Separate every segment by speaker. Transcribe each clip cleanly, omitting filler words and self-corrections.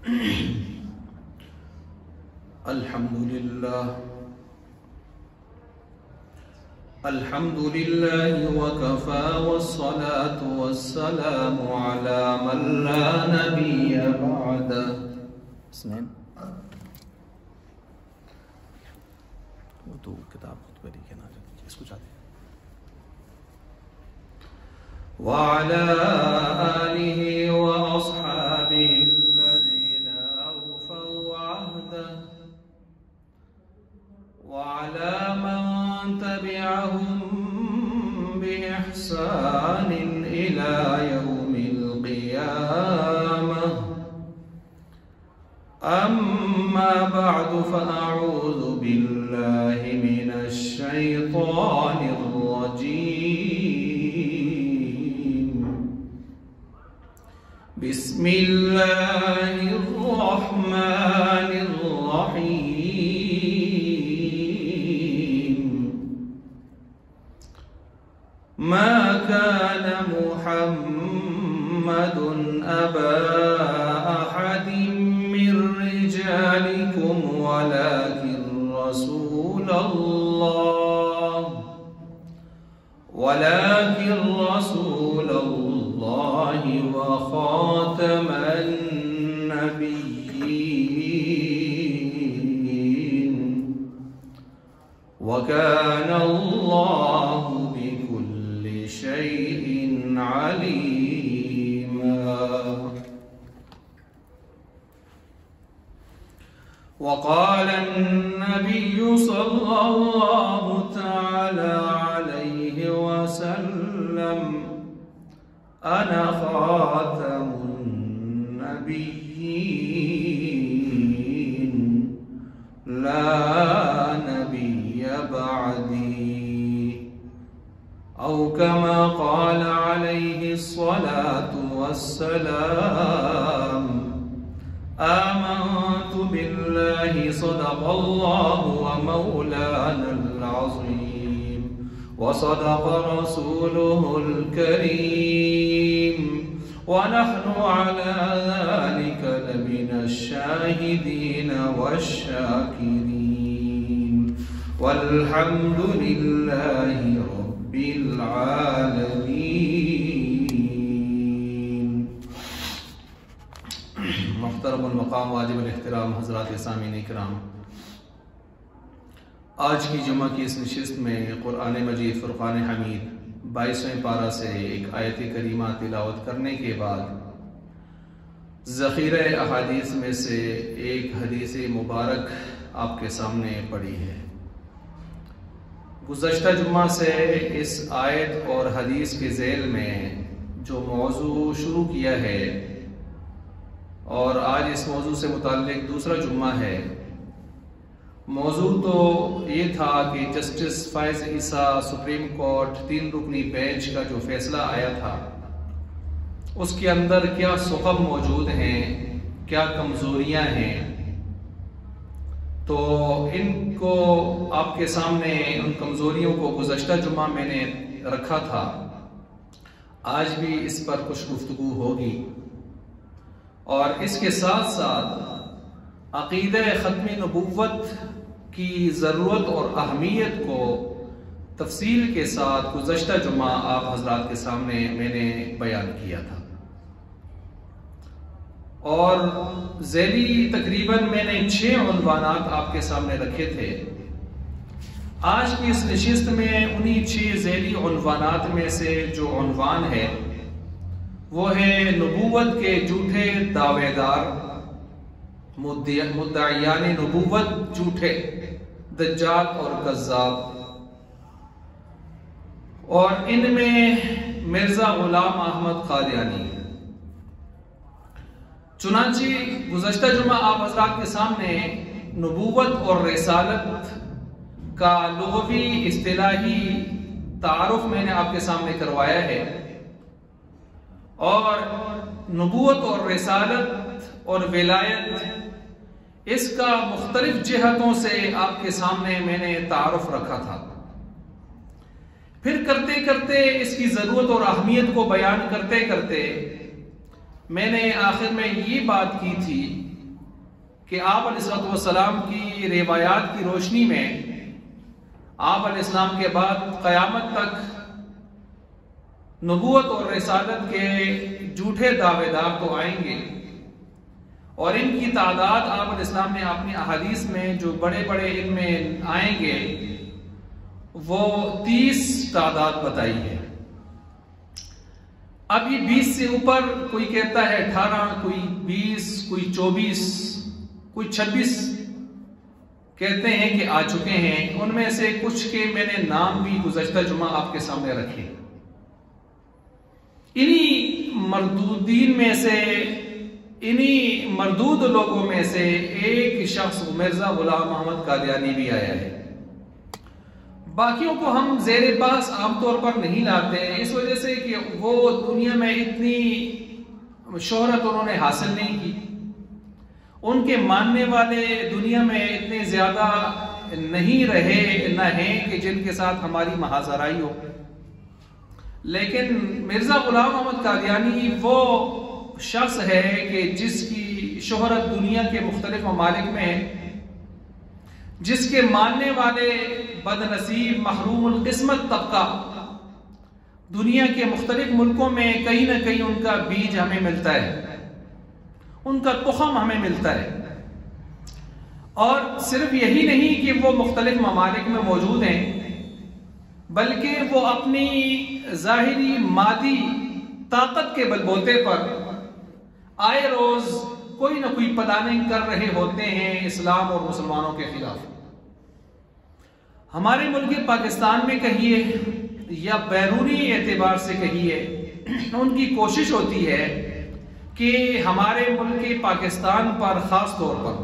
Speaker 1: الحمد لله وكفى والصلاة والسلام على من لا نبي بعده.
Speaker 2: وہ تو کتاب خطبہ لکھے نا اس کو چاہتے ہیں.
Speaker 1: وعلى آله وأصحابه الذين أوفوا عهده وعلى من تبعهم بإحسان إلى يوم القيامة. أما بعد فأعوذ بالله من الشيطان الرجيم. بسم الله الرحمن الرحيم. ما كان محمد أبا أحد من رجالكم ولكن رسول الله وخاتم النبيين وكان الله بكل شيء عليما. وقال النبي صلى الله تعالى عليه وسلم: أنا خاتم النبيين لا نبي بعدي، أو كما قال عليه الصلاة والسلام. آمنت بالله صدق الله ومولانا العظيم وصدق رسوله الكريم ونحن على ذلك لمن الشاهدين والشاكرين والحمد لله رب العالمين. محترم المقام واجب الاحترام حضرات سامعین کرام، آج کی جمعہ کی اس نشست میں قرآن مجید فرقان حمید 22ویں پارہ سے ایک آیت کریمہ تلاوت کرنے کے بعد ذخیرہ احادیث میں سے ایک حدیث مبارک آپ کے سامنے پڑھی ہے. گزشتہ جمعہ سے اس آیت اور حدیث کے ذیل میں جو موضوع شروع کیا ہے اور آج اس موضوع سے متعلق دوسرا جمعہ ہے. موضوع تو یہ تھا کہ جسٹس فائز عیسیٰ سپریم کورٹ 3 رکنی بینچ کا جو فیصلہ آیا تھا اس کے اندر کیا ثقب موجود ہیں، کیا کمزوریاں ہیں. تو ان کو آپ کے سامنے ان کمزوریوں کو گزشتہ جمعہ میں نے رکھا تھا. آج بھی اس پر کچھ گفتگو ہوگی اور اس کے ساتھ ساتھ عقیدہ ختم نبوت کی ضرورت اور اہمیت کو تفصیل کے ساتھ گزشتہ جمعہ آپ حضرات کے سامنے میں نے بیان کیا تھا. اور ذیلی تقریباً میں نے 6 عنوانات آپ کے سامنے رکھے تھے. آج کی اس نشست میں انہی 6 ذیلی عنوانات میں سے جو عنوان ہے وہ ہے نبوت کے جھوٹے دعوے دار، مدعیان نبوت جھوٹے، دجال اور کذاب. اور ان میں مرزا غلام احمد قادیانی. چنانچہ گزشتہ جمعہ آپ حضرات کے سامنے نبوت اور رسالت کا لغوی اصطلاحی تعارف میں نے آپ کے سامنے کروایا ہے، اور نبوت اور رسالت اور ولایت اس کا مختلف جہتوں سے آپ کے سامنے میں نے تعارف رکھا تھا. پھر کرتے کرتے اس کی ضرورت اور اہمیت کو بیان کرتے کرتے میں نے آخر میں یہ بات کی تھی کہ آپ علیہ السلام کی روایات کی روشنی میں آپ علیہ السلام کے بعد قیامت تک نبوت اور رسالت کے جھوٹے دعوے دار تو آئیں گے، اور ان کی تعداد آپ علیہ السلام نے اپنی احادیث میں جو بڑے بڑے ان میں آئیں گے وہ 30 تعداد بتائی ہے۔ اب یہ 20 سے اوپر کوئی کہتا ہے 18، کوئی 20، کوئی 24، کوئی 26 کہتے ہیں کہ آ چکے ہیں۔ ان میں سے کچھ کے میں نے نام بھی گزشتہ جمعہ آپ کے سامنے رکھے۔ انہی مردودین میں سے، انہی مردود لوگوں میں سے ایک شخص مرزا غلام احمد قادیانی بھی آیا ہے۔ باقیوں کو ہم زیر بحث عام طور پر نہیں لاتے اس وجہ سے کہ وہ دنیا میں اتنی شہرت انہوں نے حاصل نہیں کی، ان کے ماننے والے دنیا میں اتنے زیادہ نہیں رہے نہ ہیں کہ جن کے ساتھ ہماری محاذرائی ہو۔ لیکن مرزا غلام احمد قادیانی وہ شخص ہے کہ جس کی شہرت دنیا کے مختلف ممالک میں ہے، جس کے ماننے والے بد نصیب محروم القسمت طبقہ دنیا کے مختلف ملکوں میں کہیں نہ کہیں ان کا بیج ہمیں ملتا ہے، ان کا تخم ہمیں ملتا ہے۔ اور صرف یہی نہیں کہ وہ مختلف ممالک میں موجود ہیں، بلکہ وہ اپنی ظاہری مادی طاقت کے بلبوتے پر آئے روز کوئی نہ کوئی پلاننگ کر رہے ہوتے ہیں اسلام اور مسلمانوں کے خلاف۔ ہمارے ملک پاکستان میں کہیے یا بیرونی اعتبار سے کہیے، ان کی کوشش ہوتی ہے کہ ہمارے ملک پاکستان پر خاص طور پر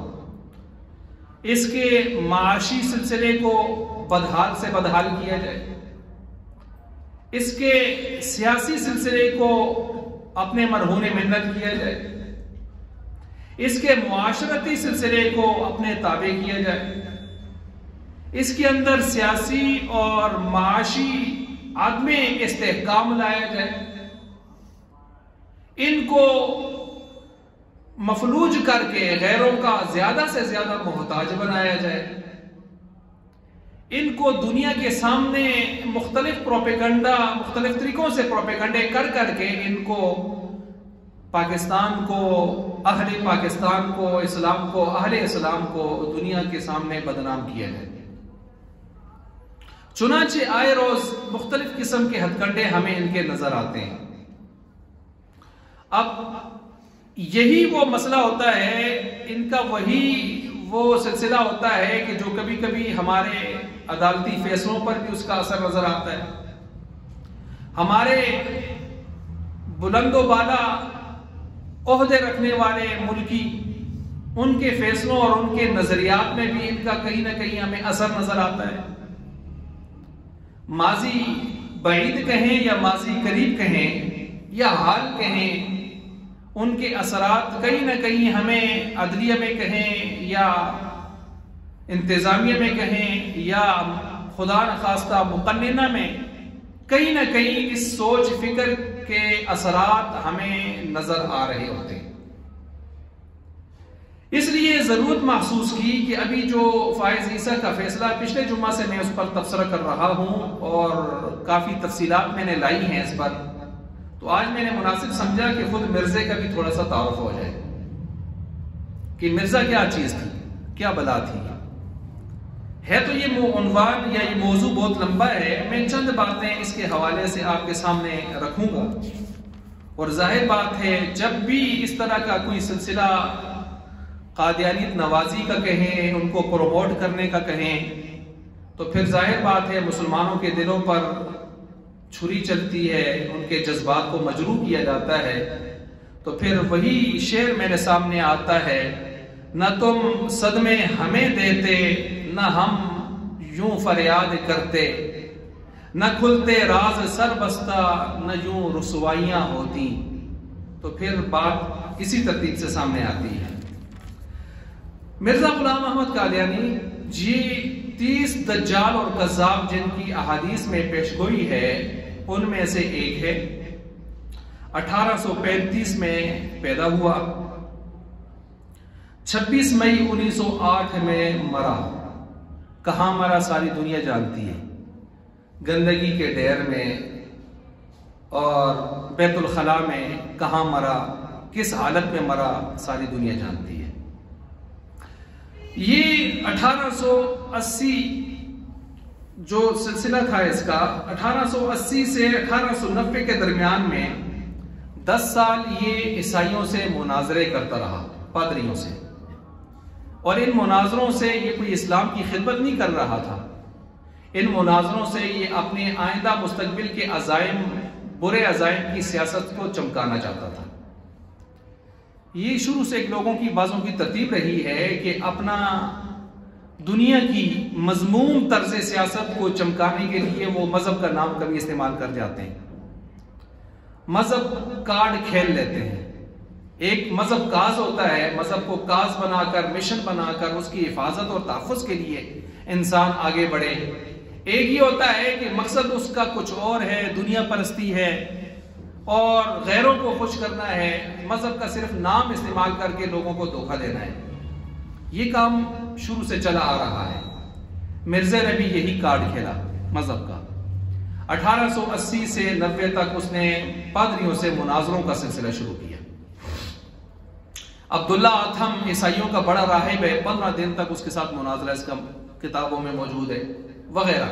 Speaker 1: اس کے معاشی سلسلے کو بدحال سے بدحال کیا جائے، اس کے سیاسی سلسلے کو اپنے مرہون منت کیا جائے، اس کے معاشرتی سلسلے کو اپنے تابع کیا جائے، اس کے اندر سیاسی اور معاشی عدم استحکام لایا جائے، ان کو مفلوج کر کے غیروں کا زیادہ سے زیادہ محتاج بنایا جائے، ان کو دنیا کے سامنے مختلف پروپیگنڈا، مختلف طریقوں سے پروپیگنڈے کر کر کے ان کو پاکستان کو، اہل پاکستان کو، اسلام کو، اہل اسلام کو دنیا کے سامنے بدنام کیا جائے۔ چنانچہ آئے روز مختلف قسم کے ہتھ کنڈے ہمیں ان کے نظر آتے ہیں۔ اب یہی وہ مسئلہ ہوتا ہے، ان کا وہی وہ سلسلہ ہوتا ہے کہ جو کبھی کبھی ہمارے عدالتی فیصلوں پر بھی اس کا اثر نظر آتا ہے، ہمارے بلند و بالا عہدے رکھنے والے ملکی ان کے فیصلوں اور ان کے نظریات میں بھی ان کا کہیں نہ کہیں ہمیں اثر نظر آتا ہے۔ ماضی بعید کہیں یا ماضی قریب کہیں یا حال کہیں، ان کے اثرات کہیں نہ کہیں ہمیں عدلیہ میں کہیں یا انتظامیہ میں کہیں یا خدا نخواستہ مقننہ میں کہیں نہ کہیں اس سوچ فکر کے اثرات ہمیں نظر آ رہے ہوتے ہیں۔ اس لیے ضرورت محسوس کی کہ ابھی جو فائز عیسیٰ کا فیصلہ پچھلے جمعہ سے میں اس پر تبصرہ کر رہا ہوں اور کافی تفصیلات میں نے لائی ہیں اس پر، تو آج میں نے مناسب سمجھا کہ خود مرزے کا بھی تھوڑا سا تعارف ہو جائے کہ مرزا کیا چیز تھی، کیا بلا تھی۔ ہے تو یہ عنوان یا یہ موضوع بہت لمبا ہے، میں چند باتیں اس کے حوالے سے آپ کے سامنے رکھوں گا، اور ظاہر بات ہے جب بھی اس طرح کا کوئی سلسلہ قادیانیت نوازی کا کہیں، ان کو پروموٹ کرنے کا کہیں، تو پھر ظاہر بات ہے مسلمانوں کے دلوں پر چھری چلتی ہے، ان کے جذبات کو مجروح کیا جاتا ہے، تو پھر وہی شعر میرے سامنے آتا ہے، نہ تم صدمے ہمیں دیتے نہ ہم یوں فریاد کرتے، نہ کھلتے راز سر بستہ نہ یوں رسوائیاں ہوتی، تو پھر بات کسی ترتیب سے سامنے آتی ہے۔ مرزا غلام احمد قادیانی جی 30 دجال اور کذاب جن کی احادیث میں پیش گوئی ہے ان میں سے ایک ہے۔ 1835 میں پیدا ہوا، 26 مئی 1908 میں مرا. کہاں مرا ساری دنیا جانتی ہے. گندگی کے ڈھیر میں اور بیت الخلاء میں کہاں مرا, کس حالت میں مرا, ساری دنیا جانتی ہے. یہ 1880 جو سلسلہ تھا اس کا 1880 سے 1890 کے درمیان میں 10 سال یہ عیسائیوں سے مناظرے کرتا رہا, پادریوں سے. اور ان مناظروں سے یہ کوئی اسلام کی خدمت نہیں کر رہا تھا. ان مناظروں سے یہ اپنے آئندہ مستقبل کے عزائم, برے عزائم کی سیاست کو چمکانا چاہتا تھا. یہ شروع سے ایک لوگوں کی بازوں کی ترتیب رہی ہے کہ اپنا دنیا کی مذموم طرز سیاست کو چمکانے کے لیے وہ مذہب کا نام کبھی استعمال کر جاتے ہیں. مذہب کارڈ کھیل لیتے ہیں. ایک مذہب کاز ہوتا ہے, مذہب کو کاز بنا کر, مشن بنا کر اس کی حفاظت اور تحفظ کے لیے انسان آگے بڑھے. ایک یہ ہوتا ہے کہ مقصد اس کا کچھ اور ہے, دنیا پرستی ہے اور غیروں کو خوش کرنا ہے, مذہب کا صرف نام استعمال کر کے لوگوں کو دھوکہ دینا ہے. یہ کام شروع سے چلا آ رہا ہے. مرزا نے بھی یہی کارڈ کھیلا مذہب کا. 1880 سے 90 تک اس نے پادریوں سے مناظروں کا سلسلہ شروع کیا. عبداللہ آتھم عیسائیوں کا بڑا راہب ہے, 15 دن تک اس کے ساتھ مناظرہ اس کا کتابوں میں موجود ہے وغیرہ.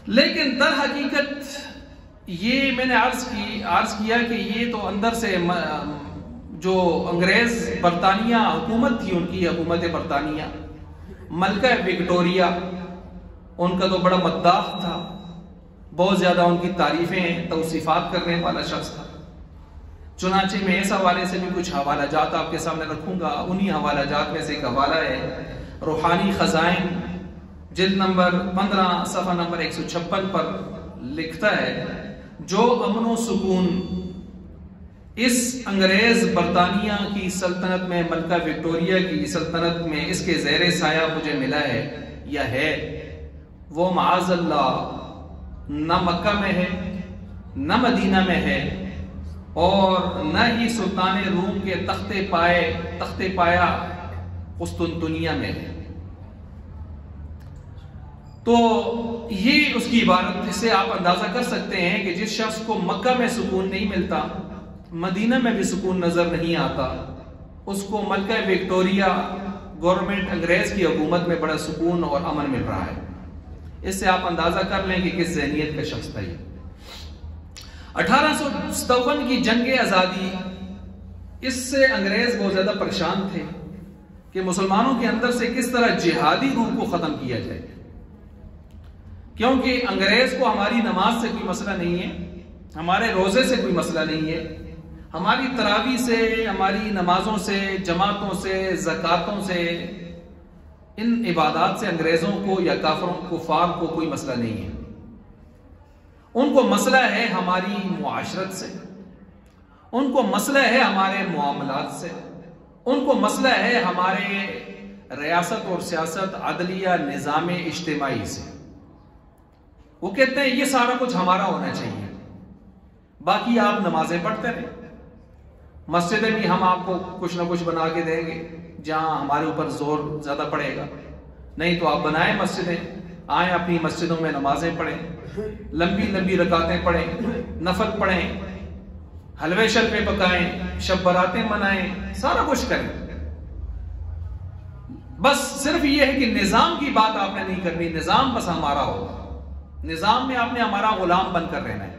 Speaker 1: لیکن در حقیقت یہ میں نے عرض کیا کہ یہ تو اندر سے جو انگریز برطانیہ حکومت تھی, ان کی حکومت برطانیہ, ملکہ وکٹوریا, ان کا تو بڑا مداح تھا, بہت زیادہ ان کی تعریفیں توصیفات کرنے والا شخص تھا. چنانچہ میں اس حوالے سے بھی کچھ حوالہ جات آپ کے سامنے رکھوں گا. انہی حوالہ جات میں سے ایک حوالہ ہے روحانی خزائن, جلد نمبر 15 صفحہ نمبر 156 پر لکھتا ہے, جو امن و سکون اس انگریز برطانیہ کی سلطنت میں, ملکہ وکٹوریا کی سلطنت میں اس کے زیر سایہ مجھے ملا ہے یا ہے, وہ معاذ اللہ نہ مکہ میں ہے, نہ مدینہ میں ہے, اور نہ ہی سلطان روم کے تخت پایا قسطنطنیہ میں ہے. تو یہ اس کی عبارت, اس سے آپ اندازہ کر سکتے ہیں کہ جس شخص کو مکہ میں سکون نہیں ملتا, مدینہ میں بھی سکون نظر نہیں آتا, اس کو ملکہ وکٹوریا گورنمنٹ انگریز کی حکومت میں بڑا سکون اور امن مل رہا ہے. اس سے آپ اندازہ کر لیں کہ کس ذہنیت کا شخص تھا یہ. 1857 کی جنگ آزادی, اس سے انگریز بہت زیادہ پریشان تھے کہ مسلمانوں کے اندر سے کس طرح جہادی روح کو ختم کیا جائے. کیونکہ انگریز کو ہماری نماز سے کوئی مسئلہ نہیں ہے, ہمارے روزے سے کوئی مسئلہ نہیں ہے, ہماری تراویح سے, ہماری نمازوں سے, جماعتوں سے, زکاتوں سے, ان عبادات سے انگریزوں کو یا کافروں کفار کو کوئی مسئلہ نہیں ہے. ان کو مسئلہ ہے ہماری معاشرت سے, ان کو مسئلہ ہے ہمارے معاملات سے, ان کو مسئلہ ہے ہمارے ریاست اور سیاست, عدلیہ, نظام اجتماعی سے. وہ کہتے ہیں یہ سارا کچھ ہمارا ہونا چاہیے, باقی آپ نمازیں پڑھتے رہیں, مسجدیں بھی ہم آپ کو کچھ نہ کچھ بنا کے دیں گے جہاں ہمارے اوپر زور زیادہ پڑے گا, نہیں تو آپ بنائیں مسجدیں, آئیں اپنی مسجدوں میں نمازیں پڑھیں, لمبی لمبی رکعتیں پڑھیں, نفل پڑھیں, حلوے شلوے پکائیں, شب براتیں منائیں, سارا کچھ کریں. بس صرف یہ ہے کہ نظام کی بات آپ نے نہیں کرنی, نظام بس ہمارا ہوگا, نظام میں آپ نے ہمارا غلام بن کر رہنا ہے.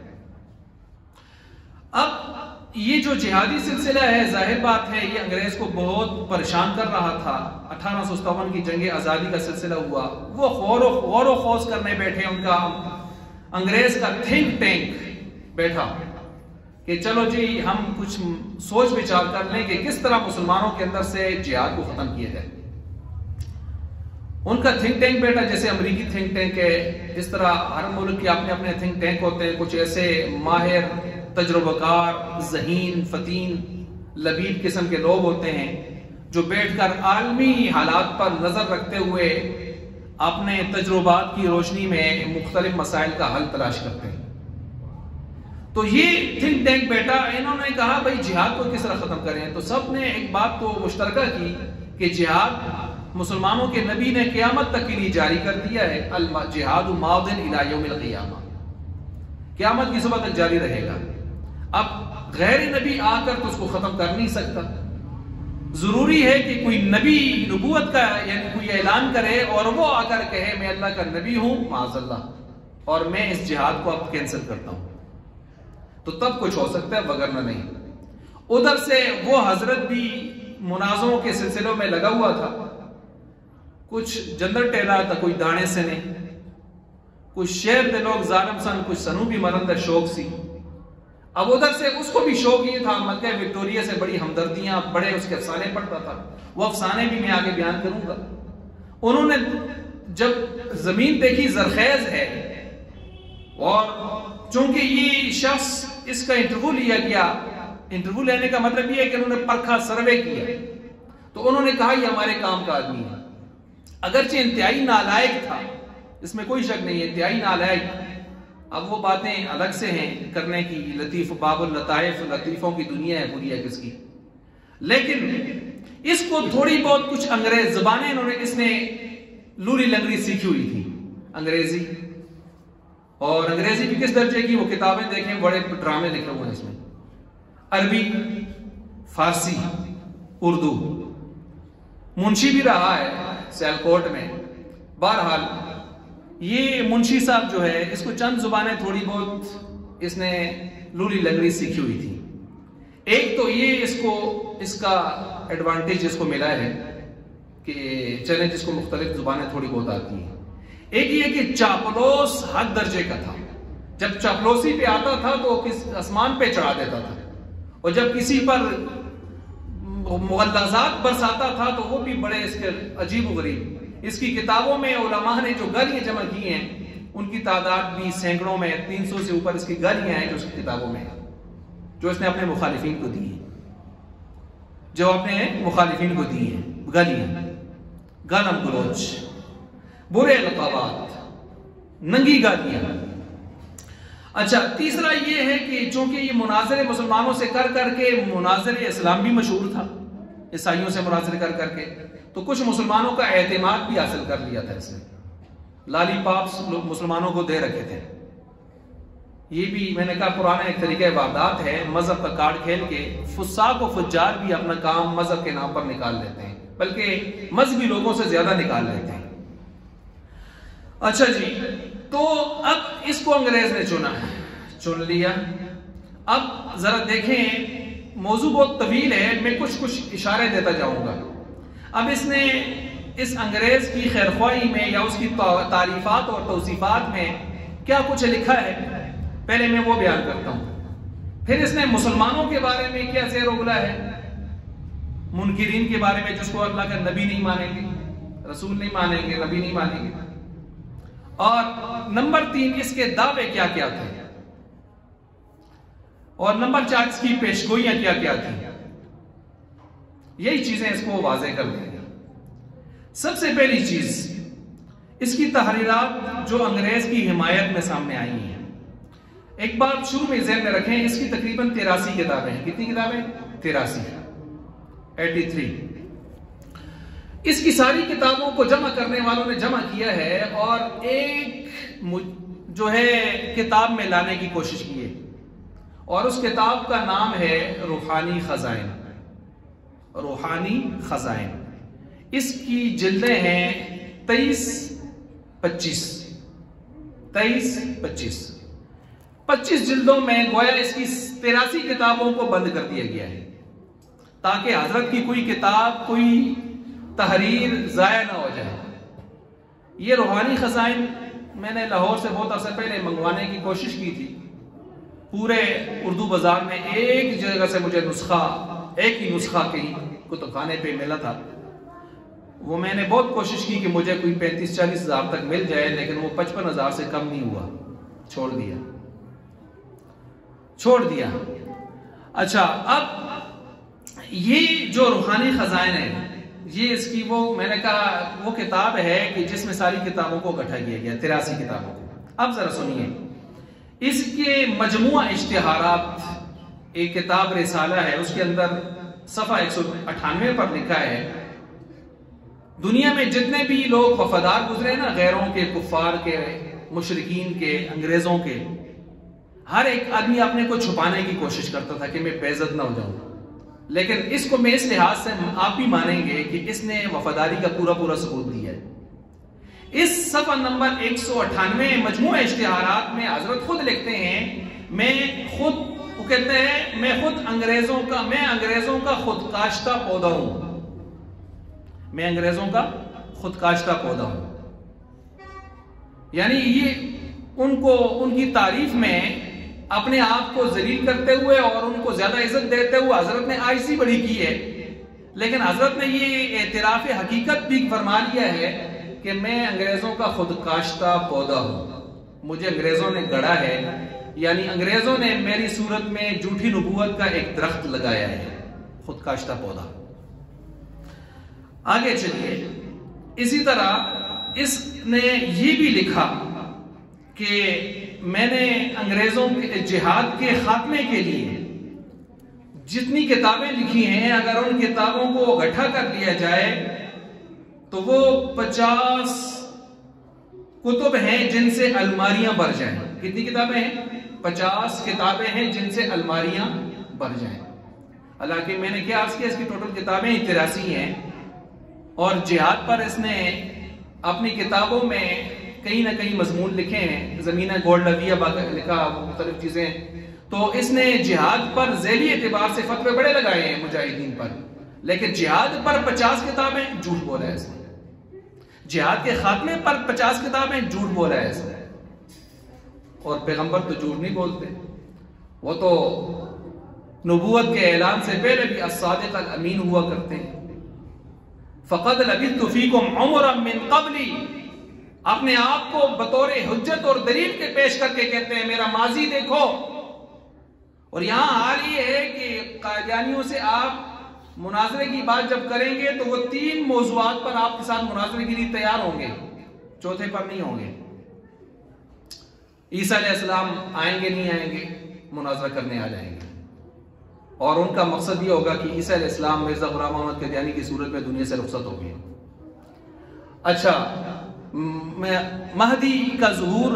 Speaker 1: اب یہ جو جہادی سلسلہ ہے, ظاہر بات ہے یہ انگریز کو بہت پریشان کر رہا تھا. 1857 کی جنگ آزادی کا سلسلہ ہوا, وہ غور و خوض کرنے بیٹھے, ان کا انگریز کا تھنک ٹینک بیٹھا کہ چلو جی ہم کچھ سوچ وچار کر لیں کہ کس طرح مسلمانوں کے اندر سے جہاد کو ختم کیا جائے. ان کا تھنک ٹینک بیٹا, جیسے امریکی تھنک ٹینک ہے, اس طرح ہر ملک کے اپنے اپنے تھنک ٹینک ہوتے ہیں. کچھ ایسے ماہر, تجربہ کار, ذہین, فتین, لبیب قسم کے لوگ ہوتے ہیں جو بیٹھ کر عالمی حالات پر نظر رکھتے ہوئے اپنے تجربات کی روشنی میں مختلف مسائل کا حل تلاش کرتے ہیں. تو یہ تھنک ٹینک بیٹا، انہوں نے کہا بھائی جہاد کو کس طرح ختم کریں، تو سب نے ایک بات تو مشترکہ کی کہ جہاد مسلمانوں کے نبی نے قیامت تک کے لیے جاری کر دیا ہے، الجہاد ماض الی یوم القیامہ، قیامت کی صبح تک جاری رہے گا۔ اب غیر نبی آ کر تو اس کو ختم کر نہیں سکتا، ضروری ہے کہ کوئی نبی نبوت کا یعنی کوئی اعلان کرے اور وہ آ کر کہے میں اللہ کا نبی ہوں معاذ اللہ، اور میں اس جہاد کو اب کینسل کرتا ہوں، تو تب کچھ ہو سکتا ہے، وگرنہ نہیں۔ ادھر سے وہ حضرت بھی منازعوں کے سلسلوں میں لگا ہوا تھا، کچھ جندر ٹہلا تھا، کوئی دانے سے نہیں، کچھ شہر دے لوگ ظالم سن، کچھ سنو بھی مرندہ شوق سی۔ اب ادھر سے اس کو بھی شوق یہ تھا، مکہ وکٹوریا سے بڑی ہمدردیاں، بڑے اس کے افسانے پڑھتا تھا، وہ افسانے بھی میں آگے بیان کروں گا۔ انہوں نے جب زمین دیکھی زرخیز ہے، اور چونکہ یہ شخص اس کا انٹرویو لیا گیا، انٹرویو لینے کا مطلب یہ ہے کہ انہوں نے پرکھا سروے کیا، تو انہوں نے کہا یہ ہمارے کام کا آدمی ہے، اگرچہ انتہائی نالائق تھا، اس میں کوئی شک نہیں ہے، انتہائی نالائق۔ اب وہ باتیں الگ سے ہیں کرنے کی، لطیف باب اللطائف، لطیفوں کی دنیا ہے، بری ہے کس کی، لیکن اس کو تھوڑی بہت کچھ انگریز زبانیں اس نے لولی لنگڑی سیکھی ہوئی تھی، انگریزی، اور انگریزی بھی کس درجے کی، وہ کتابیں دیکھیں، بڑے ڈرامے لکھے ہوئے ہیں اس میں، عربی، فارسی، اردو، منشی بھی رہا ہے سیالکوٹ میں۔ بہرحال یہ منشی صاحب جو ہے، اس کو چند زبانیں تھوڑی بہت اس نے لولی لنگڑی سیکھی ہوئی تھی۔ ایک تو یہ اس کا ایڈوانٹیج اس کو ملا ہے کہ چلیں جس کو مختلف زبانیں تھوڑی بہت آتی ہیں۔ ایک یہ کہ چاپلوس حد درجے کا تھا، جب چاپلوسی پہ آتا تھا تو آسمان پہ چڑھا دیتا تھا، اور جب کسی پر مغلظات برساتا تھا تو وہ بھی بڑے اس کے عجیب و غریب۔ اس کی کتابوں میں علماء نے جو گالیاں جمع کی ہیں ان کی تعداد بھی سینکڑوں میں، 300 سے اوپر اس کی گالیاں ہیں جو اس کی کتابوں میں ہیں، جو اس نے اپنے مخالفین کو دی ہیں، جو اپنے مخالفین کو دی ہیں، گالیاں، گالم گلوچ، برے القابات، ننگی گالیاں۔ اچھا، تیسرا یہ ہے کہ چونکہ یہ مناظرے مسلمانوں سے کر کر کے، مناظر اسلام بھی مشہور تھا، عیسائیوں سے مناظرے کر کر کے، تو کچھ مسلمانوں کا اعتماد بھی حاصل کر لیا تھا اس نے، لالی پاپس مسلمانوں کو دے رکھے تھے۔ یہ بھی میں نے کہا پرانا ایک طریقہ واردات ہے، مذہب کا کارڈ کھیل کے فساق و فجار بھی اپنا کام مذہب کے نام پر نکال لیتے ہیں، بلکہ مذہبی لوگوں سے زیادہ نکال لیتے ہیں۔ اچھا جی، تو اب اس کو انگریز نے چن لیا۔ اب ذرا دیکھیں، موضوع بہت طویل ہے، میں کچھ اشارے دیتا جاؤں گا۔ اب اس نے اس انگریز کی خیرخواہی میں یا اس کی تعریفات اور توصیفات میں کیا کچھ لکھا ہے، پہلے میں وہ بیان کرتا ہوں۔ پھر اس نے مسلمانوں کے بارے میں کیا زیر و غلا ہے، منکرین کے بارے میں، جس کو اللہ کا نبی نہیں مانیں گے، رسول نہیں مانیں گے، نبی نہیں مانیں گے، اور نمبر 3 اس کے دعوے کیا کیا تھے، اور نمبر 4 اس کی پیشگوئیاں کیا کیا تھیں۔ یہی چیزیں اس کو واضح کر دیں گے۔ سب سے پہلی چیز، اس کی تحریرات جو انگریز کی حمایت میں سامنے آئی ہیں۔ ایک بات شروع میں ذہن میں رکھیں، اس کی تقریباً 83 کتابیں ہیں۔ کتنی کتابیں؟ 83۔ اس کی ساری کتابوں کو جمع کرنے والوں نے جمع کیا ہے، اور ایک جو ہے کتاب میں لانے کی کوشش کی ہے، اور اس کتاب کا نام ہے روحانی خزائن۔ روحانی خزائن، اس کی جلدیں ہیں 25 جلدوں میں، گویا اس کی 83 کتابوں کو بند کر دیا گیا ہے، تاکہ حضرت کی کوئی کتاب، کوئی تحریر ضائع نہ ہو جائے۔ یہ روحانی خزائن میں نے لاہور سے بہت عرصہ پہلے منگوانے کی کوشش کی تھی، پورے اردو بازار میں ایک جگہ سے مجھے ایک ہی نسخہ کہیں کتب خانے پہ ملا تھا، وہ میں نے بہت کوشش کی کہ مجھے کوئی 35-40 ہزار تک مل جائے، لیکن وہ 55,000 سے کم نہیں ہوا، چھوڑ دیا۔ اچھا، اب یہ جو روحانی خزائن ہے، یہ اس کی میں نے کہا وہ کتاب ہے کہ جس میں ساری کتابوں کو اکٹھا کیا گیا، 83 کتابوں کو۔ اب ذرا سنیے، اس کے مجموعہ اشتہارات، ایک کتاب رسالہ ہے، اس کے اندر صفحہ 198 پر لکھا ہے دنیا میں جتنے بھی لوگ وفادار گزرے نا، غیروں کے، کفار کے، مشرکین کے، انگریزوں کے، ہر ایک آدمی اپنے کو چھپانے کی کوشش کرتا تھا کہ میں بے عزت نہ ہو جاؤں، لیکن اس کو میں اس لحاظ سے آپ بھی مانیں گے کہ اس نے وفاداری کا پورا پورا ثبوت دیا ہے۔ اس صفحہ نمبر 198 مجموعہ اشتہارات میں حضرت خود لکھتے ہیں، وہ کہتے ہیں میں انگریزوں کا خود کاشتہ پودا ہوں، میں انگریزوں کا خود کاشتہ پودا ہوں۔ یعنی یہ ان کی تعریف میں اپنے آپ کو ذلیل کرتے ہوئے اور ان کو زیادہ عزت دیتے ہوئے حضرت نے عاجزی بڑی کی ہے، لیکن حضرت نے یہ اعتراف حقیقت بھی فرما لیا ہے کہ میں انگریزوں کا خود کاشتہ پودا ہوں، مجھے انگریزوں نے گڑا ہے، یعنی انگریزوں نے میری صورت میں جھوٹی نبوت کا ایک درخت لگایا ہے، خود کاشتہ پودا۔ آگے چلیے، اسی طرح اس نے یہ بھی لکھا کہ میں نے انگریزوں کے جہاد کے خاتمے کے لیے جتنی کتابیں لکھی ہیں، اگر ان کتابوں کو اکٹھا کر لیا جائے تو وہ 50 کتب ہیں جن سے الماریاں بھر جائیں۔ کتنی کتابیں ہیں؟ 50 کتابیں ہیں جن سے الماریاں بھر جائیں۔ حالانکہ میں نے کیا عرض کیا، اس کی ٹوٹل کتابیں 83 ہیں، اور جہاد پر اس نے اپنی کتابوں میں کہیں نہ کہیں مضمون لکھے ہیں، زمینہ گولڈ لویہ لکھا، مختلف چیزیں، تو اس نے جہاد پر ذیلی اعتبار سے فتوے بڑے لگائے ہیں مجاہدین پر، لیکن جہاد پر 50 کتابیں جھوٹ بولا ہے اس نے، جہاد کے خاتمے پر 50 کتابیں جھوٹ بولا ہے اس نے۔ اور پیغمبر تو جھوٹ نہیں بولتے، وہ تو نبوت کے اعلان سے پہلے بھی الصادق الامین ہوا کرتے ہیں۔ فقد لبثت فیکم عمرا من قبلی، اپنے آپ کو بطور حجت اور دلیل کے پیش کر کے کہتے ہیں میرا ماضی دیکھو۔ اور یہاں حال یہ ہے کہ قادیانیوں سے آپ مناظرے کی بات جب کریں گے تو وہ 3 موضوعات پر آپ کے ساتھ مناظرے کے لیے تیار ہوں گے، چوتھے پر نہیں ہوں گے۔ عیسیٰ علیہ السلام آئیں گے نہیں آئیں گے، مناظرہ کرنے آ جائیں گے، اور ان کا مقصد یہ ہوگا کہ عیسیٰ علیہ السلام مرزا غلام محمد قادیانی کی صورت میں دنیا سے رخصت ہو گئے۔ اچھا، مہدی کا ظہور،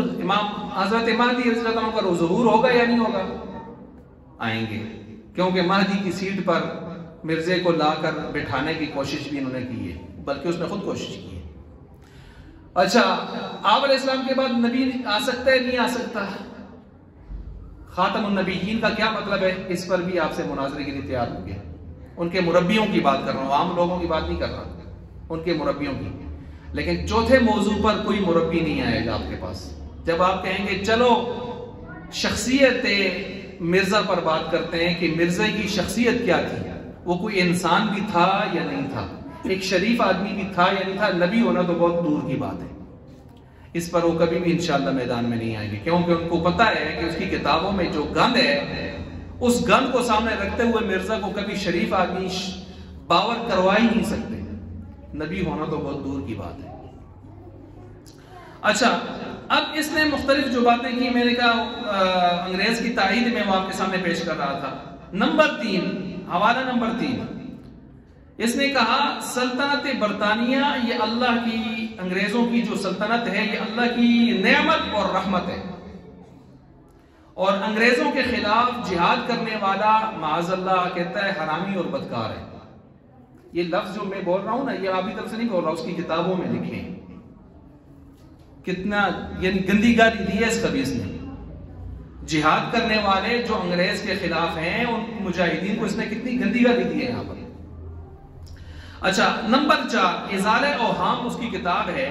Speaker 1: حضرت مہدی رضی اللہ عنہ کا ظہور ہوگا یا نہیں ہوگا؟ آئیں گے، کیونکہ مہدی کی سیٹ پر مرزے کو لا کر بٹھانے کی کوشش بھی انہوں نے کی ہے، بلکہ اس نے خود کوشش کی ہے۔ اچھا، آپ علیہ السلام کے بعد نبی آ سکتا ہے نہیں آ سکتا؟ خاتم النبیین کا کیا مطلب ہے، اس پر بھی آپ سے مناظرے کے لیے تیار ہو گیا۔ ان کے مربیوں کی بات کر رہا ہوں، عام لوگوں کی بات نہیں کر رہا، ان کے مربیوں کی۔ لیکن چوتھے موضوع پر کوئی مربی نہیں آئے گا آپ کے پاس۔ جب آپ کہیں گے چلو شخصیت مرزا پر بات کرتے ہیں کہ مرزا کی شخصیت کیا تھی، وہ کوئی انسان بھی تھا یا نہیں تھا، ایک شریف آدمی بھی تھا یا نہیں تھا، نبی ہونا تو بہت دور کی بات ہے، اس پر وہ کبھی بھی انشاءاللہ میدان میں نہیں آئیں گے، کیونکہ ان کو پتہ ہے کہ اس کی کتابوں میں جو گند ہے، اس گند کو سامنے رکھتے ہوئے مرزا کو کبھی شریف آدمی باور کروا ہی نہیں سکتے، نبی ہونا تو بہت دور کی بات ہے۔ اچھا، اب اس نے مختلف جو باتیں کی، میں نے کہا انگریز کی تائید میں وہ آپ کے سامنے پیش کر رہا تھا۔ نمبر 3، حوالہ نمبر 3، اس نے کہا سلطنت برطانیہ یہ اللہ کی، انگریزوں کی جو سلطنت ہے یہ اللہ کی نعمت اور رحمت ہے، اور انگریزوں کے خلاف جہاد کرنے والا معاذ اللہ کہتا ہے حرامی اور بدکار ہے۔ یہ لفظ جو میں بول رہا ہوں نا، یہ آپ کی طرف سے نہیں بول رہا، اس کی کتابوں میں لکھے ہیں، کتنا یعنی گندی گالی دی ہے اس خبیث نے۔ جہاد کرنے والے جو انگریز کے خلاف ہیں ان مجاہدین کو اس نے کتنی گندی گالی دی ہے یہاں پر۔ اچھا، نمبر 4، ازالہ اوہام اس کی کتاب ہے۔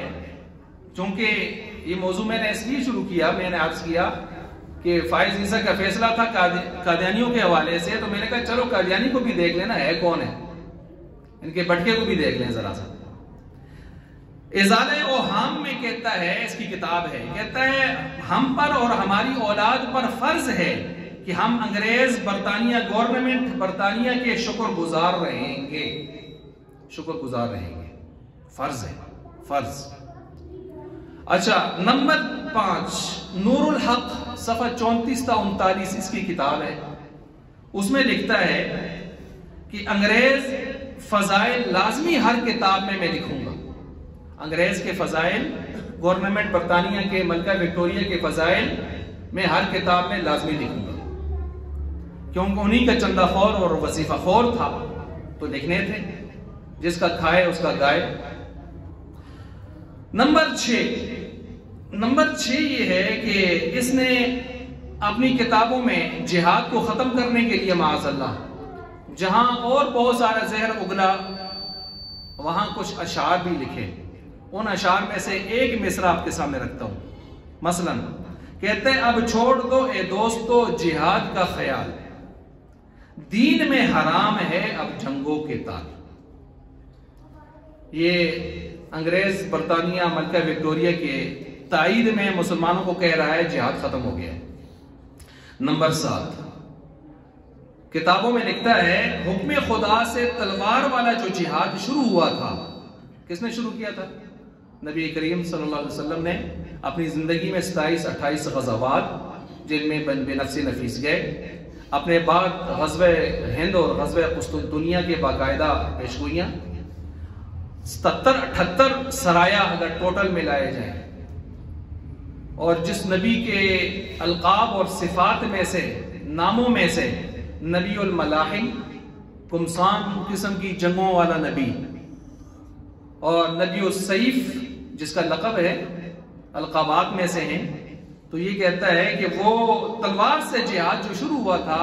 Speaker 1: چونکہ یہ موضوع میں نے اس لیے شروع کیا، میں نے عرض کیا کہ فائز عیسیٰ کا فیصلہ تھا قادیانیوں کے حوالے سے، تو میں نے کہا چلو قادیانی کو بھی دیکھ لینا ہے کون ہے، ان کے بٹکے کو بھی دیکھ لیں ذرا سا۔ ازالہ اوہام میں کہتا ہے، اس کی کتاب ہے، کہتا ہے ہم پر اور ہماری اولاد پر فرض ہے کہ ہم انگریز برطانیہ گورنمنٹ برطانیہ کے شکر گزار رہیں گے، شکر گزار رہیں گے، فرض ہے، فرض۔ اچھا، نمبر 5 نور الحق صفحہ 34 تا 39 اس کی کتاب ہے. اس میں لکھتا ہے کہ انگریز فضائل لازمی ہر کتاب میں لکھوں گا. انگریز کے فضائل، گورنمنٹ برطانیہ کے ملکہ وکٹوریہ کے فضائل میں ہر کتاب میں لازمی لکھوں گا، کیونکہ انہی کا چندہ خور اور وظیفہ خور تھا تو لکھنے تھے. جس کا کھائے اس کا گائے. نمبر 6 یہ ہے کہ اس نے اپنی کتابوں میں جہاد کو ختم کرنے کے لیے معاذ اللہ جہاں اور بہت سارا زہر اگلا وہاں کچھ اشعار بھی لکھے. ان اشعار میں سے ایک مصرع آپ کے سامنے رکھتا ہوں. مثلا کہتے ہیں اب چھوڑ دو اے دوستو جہاد کا خیال، دین میں حرام ہے اب جنگوں کے تال. یہ انگریز برطانیہ ملکہ وکٹوریہ کے تائید میں مسلمانوں کو کہہ رہا ہے جہاد ختم ہو گیا ہے. نمبر 7 کتابوں میں لکھتا ہے حکم خدا سے تلوار والا جو جہاد شروع ہوا تھا، کس نے شروع کیا تھا؟ نبی کریم صلی اللہ علیہ وسلم نے اپنی زندگی میں 27-28 غزوات جن میں بے نفس نفیس گئے. اپنے بعد غزوہ ہند اور غزوہ قسطنطنیہ کے باقاعدہ پیشگوئیاں، 77-78 سرایا اگر ٹوٹل ملائے جائیں. اور جس نبی کے القاب اور صفات میں سے، ناموں میں سے نبی الملاحم، کمسان قسم کی جنگوں والا نبی، اور نبی السیف جس کا لقب ہے القابات میں سے ہیں، تو یہ کہتا ہے کہ وہ تلوار سے جہاد جو شروع ہوا تھا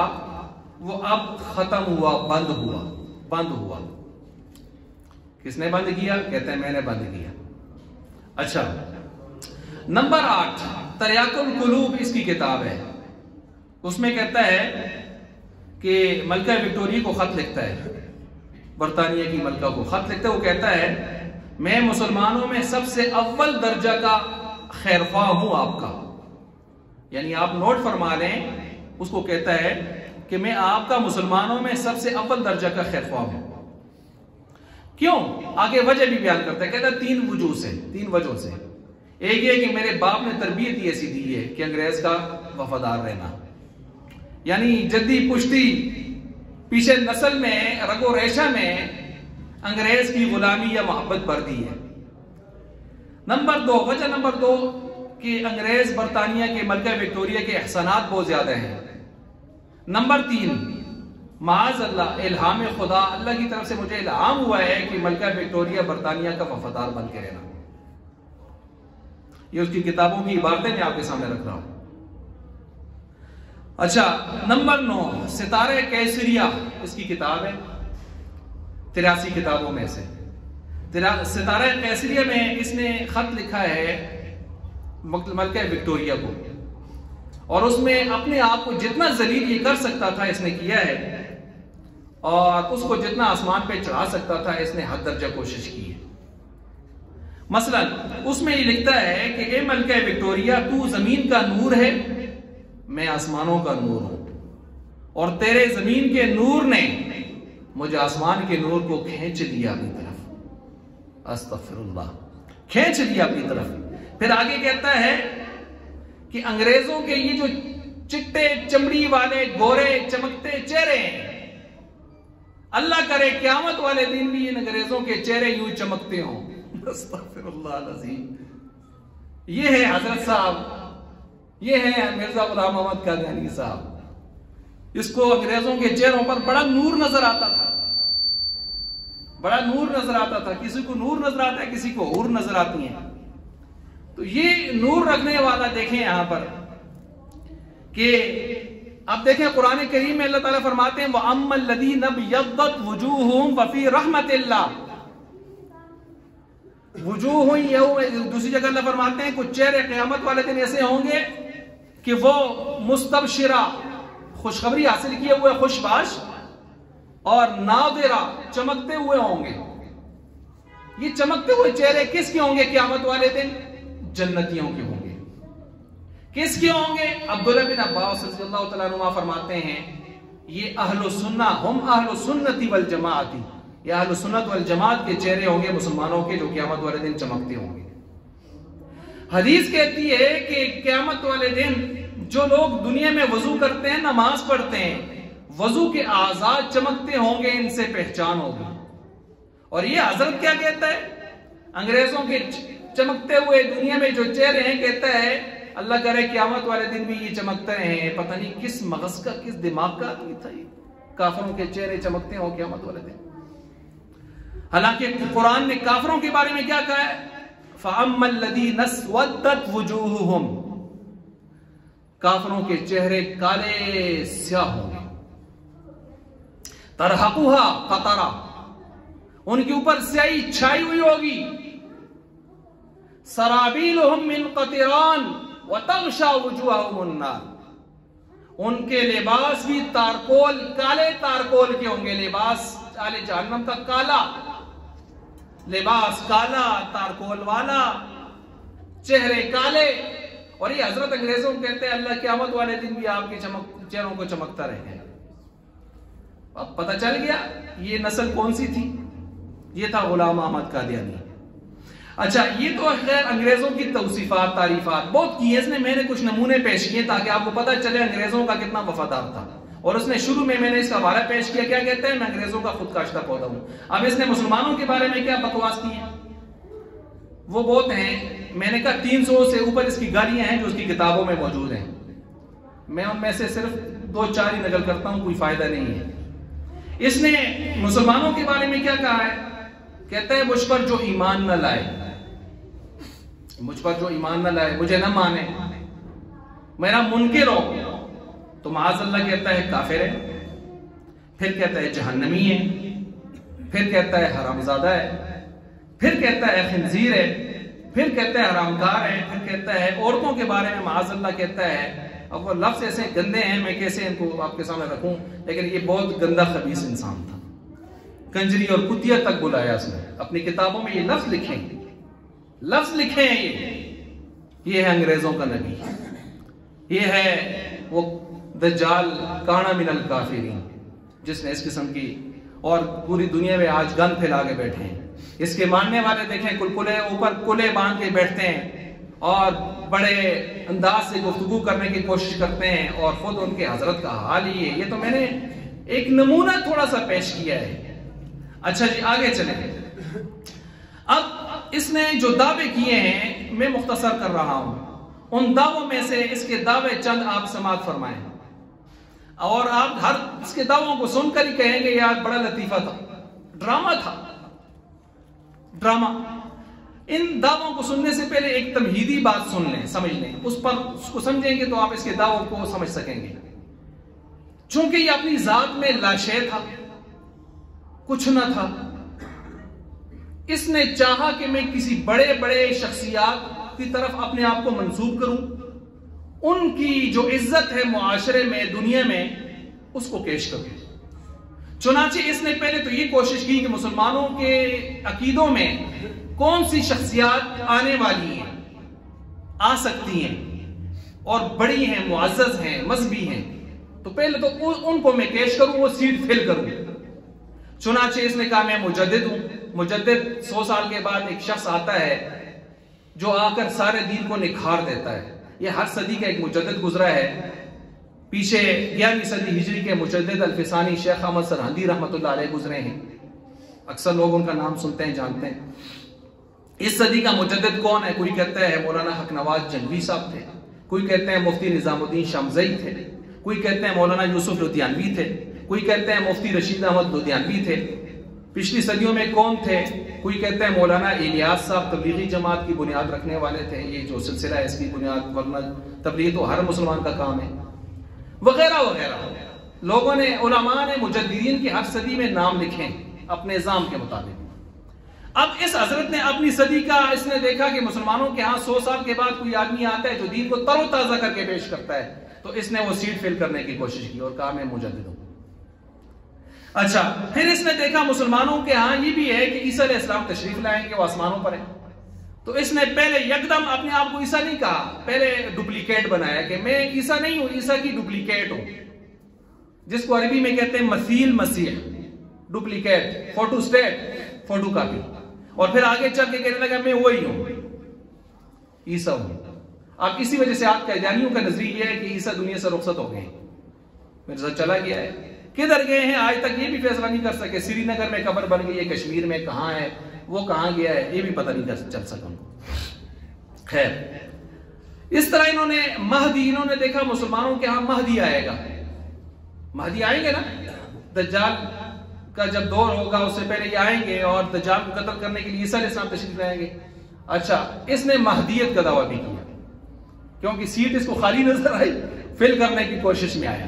Speaker 1: وہ اب ختم ہوا، بند ہوا. کس نے بند کیا؟ کہتے ہیں میں نے بند کیا. اچھا، نمبر 8 تریاق القلوب اس کی کتاب ہے. اس میں کہتا ہے کہ ملکہ وکٹوریہ کو خط لکھتا ہے، برطانیہ کی ملکہ کو خط لکھتا ہے. وہ کہتا ہے میں مسلمانوں میں سب سے اول درجہ کا خیرخواہ ہوں آپ کا. یعنی آپ نوٹ فرما لیں، اس کو کہتا ہے کہ میں آپ کا مسلمانوں میں سب سے اول درجہ کا خیرخواہ ہوں. کیوں؟ آگے وجہ بھی بیان کرتا ہے. کہتا ہے 3 وجہوں سے. ایک یہ کہ میرے باپ نے تربیت ہی ایسی دی ہے کہ انگریز کا وفادار رہنا، یعنی جدی پشتی پیچھے نسل میں رگ و ریشہ میں انگریز کی غلامی یا محبت بھر دی ہے. وجہ نمبر 2 کہ انگریز برطانیہ کے ملکہ وکٹوریہ کے احسانات بہت زیادہ ہیں. نمبر 3 معاذ اللہ الہام خدا، اللہ کی طرف سے مجھے الہام ہوا ہے کہ ملکہ وکٹوریہ برطانیہ کا وفادار بن کے رہنا. یہ اس کی کتابوں کی عبارتیں میں آپ کے سامنے رکھ رہا ہوں. اچھا، نمبر 9 ستارہ کیسریہ اس کی کتاب ہے 83 کتابوں میں سے. ستارہ کیسریہ میں اس نے خط لکھا ہے ملکہ وکٹوریہ کو، اور اس میں اپنے آپ کو جتنا ذلیل یہ کر سکتا تھا اس نے کیا ہے، اور اس کو جتنا آسمان پہ چڑھا سکتا تھا اس نے حد درجہ کوشش کی ہے. مثلا اس میں یہ لکھتا ہے کہ اے ملکہ وکٹوریہ تو زمین کا نور ہے، میں آسمانوں کا نور ہوں، اور تیرے زمین کے نور نے مجھے آسمان کے نور کو کھینچ لیا اپنی طرف. استغفر اللہ، کھینچ لیا اپنی طرف. پھر آگے کہتا ہے کہ انگریزوں کے یہ جو چٹے چمڑی والے گورے چمکتے چہرے ہیں، اللہ کرے قیامت والے دن بھی ان انگریزوں کے چہرے یوں چمکتے ہوں. استغفر اللہ العظیم. یہ ہے حضرت صاحب، یہ ہے مرزا غلام محمد قادیانی صاحب. اس کو انگریزوں کے چہروں پر بڑا نور نظر آتا تھا، بڑا نور نظر آتا تھا. کسی کو نور نظر آتا ہے، کسی کو حور نظر آتی ہیں. تو یہ نور رکھنے والا دیکھیں یہاں پر کہ اب دیکھیں قرآن کریم میں اللہ تعالیٰ فرماتے ہیں وَأَمَّا الَّذِينَ ابْيَضَّتْ وُجُوهُهُمْ فَفِي رَحْمَةِ اللَّهِ. وجوہ یوم، دوسری جگہ اللہ فرماتے ہیں کچھ چہرے قیامت والے دن ایسے ہوں گے کہ وہ مستبشرہ، خوشخبری حاصل کیے ہوئے خوش باش، اور ناظرہ، چمکتے ہوئے ہوں گے. یہ چمکتے ہوئے چہرے کس کے ہوں گے قیامت والے دن؟ جنتیوں کے ہوں گے. کس کے ہوں گے؟ عبداللہ بن عباس رضی اللہ تعالیٰ عنہ فرماتے ہیں یہ اہل سنہ ہم اہل سنتی والجماعتی، یہ اہل سنت والجماعت کے چہرے ہوں گے مسلمانوں کے جو قیامت والے دن چمکتے ہوں گے. حدیث کہتی ہے کہ قیامت والے دن جو لوگ دنیا میں وضو کرتے ہیں، نماز پڑھتے ہیں، وضو کے اعضاء چمکتے ہوں گے، ان سے پہچان ہوگی۔ اور یہ حضرت کیا کہتا ہے؟ انگریزوں کے چمکتے ہوئے دنیا میں جو چہرے ہیں، کہتا ہے اللہ کرے قیامت والے دن بھی یہ چمکتے ہیں۔ پتہ نہیں کس مغز کا، کس دماغ کا آدمی تھا یہ، کافروں کے چہرے چمکتے ہوں قیامت والے دن۔ حالانکہ قرآن نے کافروں کے بارے میں کیا کہا ہے؟ فَأَمَّا الَّذِينَ اسْوَدَّتْ وُجُوهُهُمْ، کافروں کے چہرے کالے سیاہ ہوں گے۔ تَرْحَقُهَا قَطَرَةٌ، ان کے اوپر سیاہی چھائی ہوئی ہوگی۔ سَرَابِيلُهُمْ مِنْ قَطِرَانٍ وَتَغْشَى وُجُوهَهُمُ النَّارُ، ان کے لباس بھی تارکول، کالے تارکول کے ہوں گے، لباس آل جہنم کا کالا لباس، کالا تارکول والا، چہرے کالے۔ اور یہ حضرت انگریزوں کہتے ہیں اللہ قیامت والے دن بھی آپ کے چہروں کو چمکتا رہے گا۔ اب پتہ چل گیا یہ نسل کون سی تھی؟ یہ تھا غلام احمد قادیانی۔ اچھا، یہ تو خیر انگریزوں کی توصیفات، تعریفات بہت کی ہے اس نے، میں نے کچھ نمونے پیش کیے تاکہ آپ کو پتہ چلے انگریزوں کا کتنا وفادار تھا۔ اور اس نے شروع میں نے اس کا حوالہ پیش کیا، کیا کہتا ہے؟ میں انگریزوں کا خود کاشتہ پودا ہوں۔ اب اس نے مسلمانوں کے بارے میں کیا بکواس کی ہے؟ وہ بہت ہیں، میں نے کہا 300 سے اوپر اس کی گالیاں ہیں جو اس کی کتابوں میں موجود ہیں۔ میں ان میں سے صرف 2-4 ہی نقل کرتا ہوں، کوئی فائدہ نہیں ہے۔ اس نے مسلمانوں کے بارے میں کیا کہا ہے؟ کہتا ہے مجھ پر جو ایمان نہ لائے، مجھ پر جو ایمان نہ لائے، مجھے نہ مانے، میرا منکر ہو، تو معاذ اللہ کہتا ہے کافر ہے، پھر کہتا ہے جہنمی ہے، پھر کہتا ہے حرامزادہ ہے، پھر کہتا ہے خنزیر ہے، پھر کہتا ہے حرامکار ہے، پھر کہتا ہے عورتوں کے بارے میں معاذ اللہ کہتا ہے۔ اب وہ لفظ ایسے گندے ہیں، میں کیسے ان کو آپ کے سامنے رکھوں، لیکن یہ بہت گندا خبیث انسان تھا، کنجری اور کتیا تک بلایا اس نے۔ اپنی کتابوں میں یہ لفظ لکھیں، لفظ لکھیں، یہ ہے انگریزوں کا نبی، یہ ہے وہ دجال کانا من الکافرین، جس نے اس قسم کی، اور پوری دنیا میں آج گند پھیلا کے بیٹھے ہیں۔ اس کے ماننے والے دیکھیں کلکلے اوپر کلے باندھ کے بیٹھتے ہیں اور بڑے انداز سے گفتگو کرنے کی کوشش کرتے ہیں، اور خود ان کے حضرت کا حال ہی ہے۔ یہ تو میں نے ایک نمونہ تھوڑا سا پیش کیا ہے۔ اچھا جی، آگے چلیں۔ اب اس نے جو دعوے کیے ہیں میں مختصر کر رہا ہوں، ان دعووں میں سے اس کے دعوے چند آپ سماعت فرمائیں، اور آپ ہر اس کے دعووں کو سن کر ہی کہیں گے یار بڑا لطیفہ تھا، ڈرامہ تھا، ڈرامہ۔ ان دعووں کو سننے سے پہلے ایک تمہیدی بات سن لیں، سمجھ لیں، اس کو سمجھیں گے تو آپ اس کے دعووں کو سمجھ سکیں گے۔ چونکہ یہ اپنی ذات میں لاشے تھا، کچھ نہ تھا، اس نے چاہا کہ میں کسی بڑے بڑے شخصیات کی طرف اپنے آپ کو منسوب کروں، ان کی جو عزت ہے معاشرے میں، دنیا میں، اس کو کیش کروں۔ چنانچہ اس نے پہلے تو یہ کوشش کی کہ مسلمانوں کے عقیدوں میں کون سی شخصیات آنے والی ہیں، آ سکتی ہیں اور بڑی ہیں، معزز ہیں، مذہبی ہیں، تو پہلے تو ان کو میں کیش کروں، وہ سیٹ فل کروں۔ چنانچہ اس نے کہا میں مجدد ہوں۔ مجدد 100 سال کے بعد ایک شخص آتا ہے جو آ کر سارے دین کو نکھار دیتا ہے۔ یہ ہر صدی کا ایک مجدد گزرا ہے۔ پیچھے 11ویں صدی ہجری کے مجدد الفسانی شیخ احمد سرہندی رحمۃ اللہ علیہ گزرے ہیں، اکثر لوگ ان کا نام سنتے ہیں، جانتے ہیں۔ اس صدی کا مجدد کون ہے؟ کوئی کہتا ہے مولانا حق نواز جنگوی صاحب تھے، کوئی کہتے ہیں مفتی نظام الدین شمزئی تھے، کوئی کہتے ہیں مولانا یوسف لدھیانوی تھے، کوئی کہتے ہیں مفتی رشید احمد لدھیانوی تھے۔ پچھلی صدیوں میں کون تھے؟ کوئی کہتے ہیں مولانا الیاس صاحب تبلیغی جماعت کی بنیاد رکھنے والے تھے، یہ جو سلسلہ ہے اس کی بنیاد، ورنہ تبلیغ تو ہر مسلمان کا کام ہے، وغیرہ وغیرہ۔ لوگوں نے، علماء نے مجددین کی ہر صدی میں نام لکھے اپنے نظام کے مطابق۔ اب اس حضرت نے اپنی صدی کا، اس نے دیکھا کہ مسلمانوں کے ہاں 100 سال کے بعد کوئی آدمی آتا ہے جو دین کو تر و تازہ کر کے پیش کرتا ہے، تو اس نے وہ سیٹ فل کرنے کی کوشش کی اور کہا میں مجدد ہوں۔ اچھا، پھر اس نے دیکھا مسلمانوں کے ہاں یہ بھی ہے کہ عیسیٰ علیہ السلام تشریف لائیں گے، وہ آسمانوں پر ہیں، تو اس نے پہلے یکدم اپنے آپ کو عیسیٰ نہیں کہا، پہلے ڈپلیکیٹ بنایا کہ میں عیسیٰ نہیں ہوں، عیسیٰ کی ڈپلیکیٹ ہوں، جس کو عربی میں کہتے ہیں مثیل مسیح، duplicate, photo state, photo copy. اور پھر آگے چل کے کہنے لگا میں وہی ہوں، عیسیٰ ہوں. اب اسی وجہ سے آپ قادیانیوں کا نظریہ یہ ہے کہ عیسیٰ دنیا سے رخصت ہو گئے ہیں. میرے ساتھ چلا گیا ہے. کدھر گئے ہیں آج تک یہ بھی فیصلہ نہیں کر سکے. سری نگر میں قبر بن گئی ہے, کشمیر میں کہاں ہے, وہ کہاں گیا ہے, یہ بھی پتہ نہیں چل سکا ان کو. خیر, اس طرح انہوں نے مہدی, انہوں نے دیکھا مسلمانوں کے ہاں مہدی آئے گا. مہدی آئیں گے نا, دجال کا جب دور ہوگا اس سے پہلے یہ آئیں گے اور دجال کو قتل کرنے کے لیے عیسیٰ علیہ السلام تشریف لائیں گے. اچھا, اس نے مہدیت کا دعویٰ بھی کیا کیونکہ سیٹ اس کو خالی نظر آئی, فل کرنے کی کوشش میں آیا.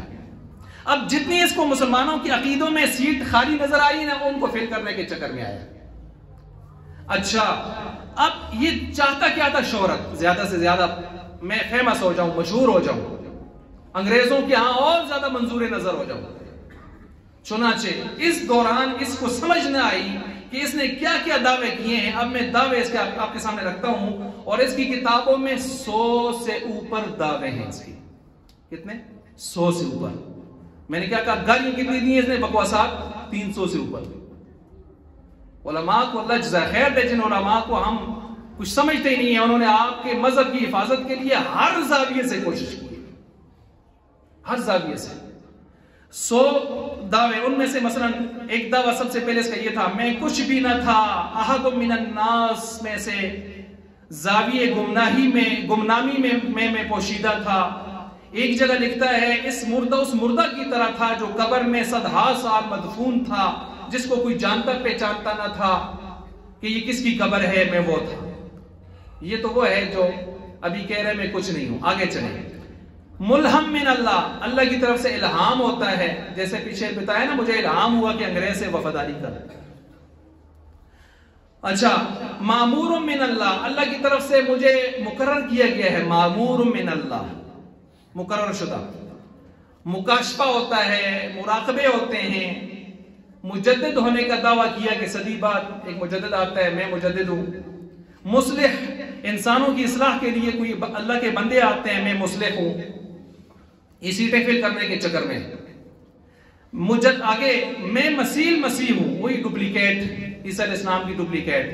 Speaker 1: اب جتنی اس کو مسلمانوں کے عقیدوں میں سیٹ خالی نظر آئی نا, ان کو فل کرنے کے چکر میں آیا. اچھا, اب یہ چاہتا کیا تھا؟ شہرت, زیادہ سے زیادہ میں فیمس ہو جاؤں, مشہور ہو جاؤں, انگریزوں کے ہاں اور زیادہ منظور نظر ہو جاؤں. چنانچہ اس دوران اس کو سمجھ نہ آئی کہ اس نے کیا کیا دعوے کیے ہیں. اب میں دعوے اس کے آپ کے سامنے رکھتا ہوں, اور اس کی کتابوں میں 100 سے اوپر دعوے ہیں اس کی. کتنے؟ 100 سے اوپر. میں نے کیا کہا, گالیاں کتنی دی ہیں اس نے؟ بکواسات 300 سے اوپر. علماء کو اللہ جزائے خیر دے, جن علماء کو ہم کچھ سمجھتے ہی نہیں ہیں, انہوں نے آپ کے مذہب کی حفاظت کے لیے ہر زاویے سے کوشش کی, ہر زاویے سے. 100 دعوے, ان میں سے مثلا ایک دعویٰ سب سے پہلے اس کا یہ تھا, میں کچھ بھی نہ تھا, احد من الناس میں سے زاویے گمنامی میں پوشیدہ تھا. ایک جگہ لکھتا ہے اس مردہ کی طرح تھا جو قبر میں 100 سال مدفون تھا, جس کو کوئی جانتا پہچانتا نہ تھا کہ یہ کس کی قبر ہے, میں وہ تھا. یہ تو وہ ہے جو ابھی کہہ رہے میں کچھ نہیں ہوں. آگے چلیں. ملہم من اللہ, اللہ کی طرف سے الہام ہوتا ہے, جیسے پیچھے بتایا نا مجھے الہام ہوا کہ انگریز سے وفاداری کر. اچھا, مامور من اللہ, اللہ کی طرف سے مجھے مقرر کیا گیا ہے. مامور من اللہ, مقرر شدہ. مکاشفہ ہوتا ہے, مراقبے ہوتے ہیں. مجدد ہونے کا دعویٰ کیا کہ صدی بعد ایک مجدد آتا ہے, میں مجدد ہوں. مصلح, انسانوں کی اصلاح کے لیے کوئی اللہ کے بندے آتے ہیں, میں مصلح ہوں. اسی فل کرنے کے چکر میں آگے میں مسیح ہوں, وہی ڈپلیکیٹ, عیسیٰ علیہ السلام کی ڈپلیکیٹ,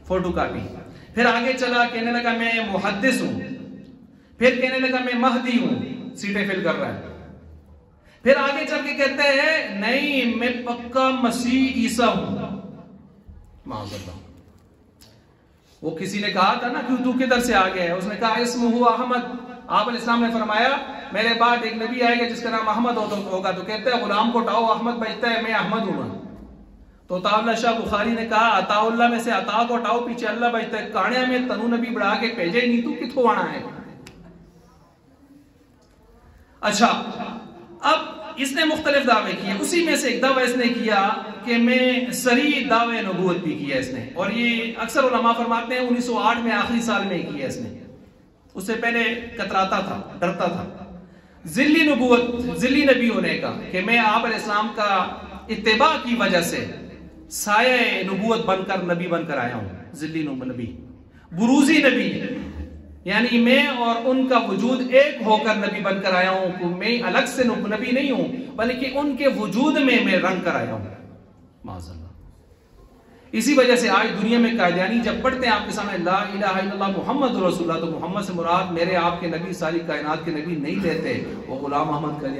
Speaker 1: فوٹو کاپی. پھر آگے چلا, کہنے لگا میں محدث ہوں. پھر کہنے لگا میں مہدی ہوں, سیٹیں فل کر رہا ہے. پھر آگے چل کے کہتے ہیں نہیں میں پکا مسیح عیسیٰ ہوں. معاذ اللہ. وہ کسی نے کہا تھا نا کہ تو کدھر سے آ گیا ہے, اس نے کہا اسمہ احمد. آپ علیہ السلام نے فرمایا میرے بعد ایک نبی آئے گا جس کا نام احمد ہوگا, تو کہتے ہیں غلام کو اٹھاؤ, احمد بجتا ہے, میں احمد ہوں. تو عطا اللہ شاہ بخاری نے کہا عطا اللہ میں سے عطا کو اٹھاؤ, پیچھے اللہ بجتا ہے. کانیا میں تنو نبی بڑھا کے بھیجے ہی نہیں, تو کتوں آنا ہے. اچھا, اب اس نے مختلف دعوے کیے. اسی میں سے ایک دعویٰ اس نے کیا کہ میں صریح دعوے نبوت بھی کیا اس نے, اور یہ اکثر علماء فرماتے ہیں 1908 میں آخری سال میں کیا اس نے. اس سے پہلے کتراتا تھا, ڈرتا تھا. ذلی نبوت, ذلی نبی ہونے کا, کہ میں آپ علیہ السلام کا اتباع کی وجہ سے سایہ نبوت بن کر نبی بن کر آیا ہوں. ذلی نبی, بروزی نبی, یعنی میں اور ان کا وجود ایک ہو کر نبی بن کر آیا ہوں. میں الگ سے نبی نہیں ہوں, بلکہ ان کے وجود میں رنگ کر آیا ہوں. معاذ اللہ. اسی وجہ سے آج دنیا میں قادیانی جب پڑھتے ہیں آپ کے سامنے لا الہ الا اللہ محمد رسول اللہ, تو محمد سے مراد میرے آپ کے نبی, ساری کائنات کے نبی نہیں لیتے, وہ غلام احمد قادیانی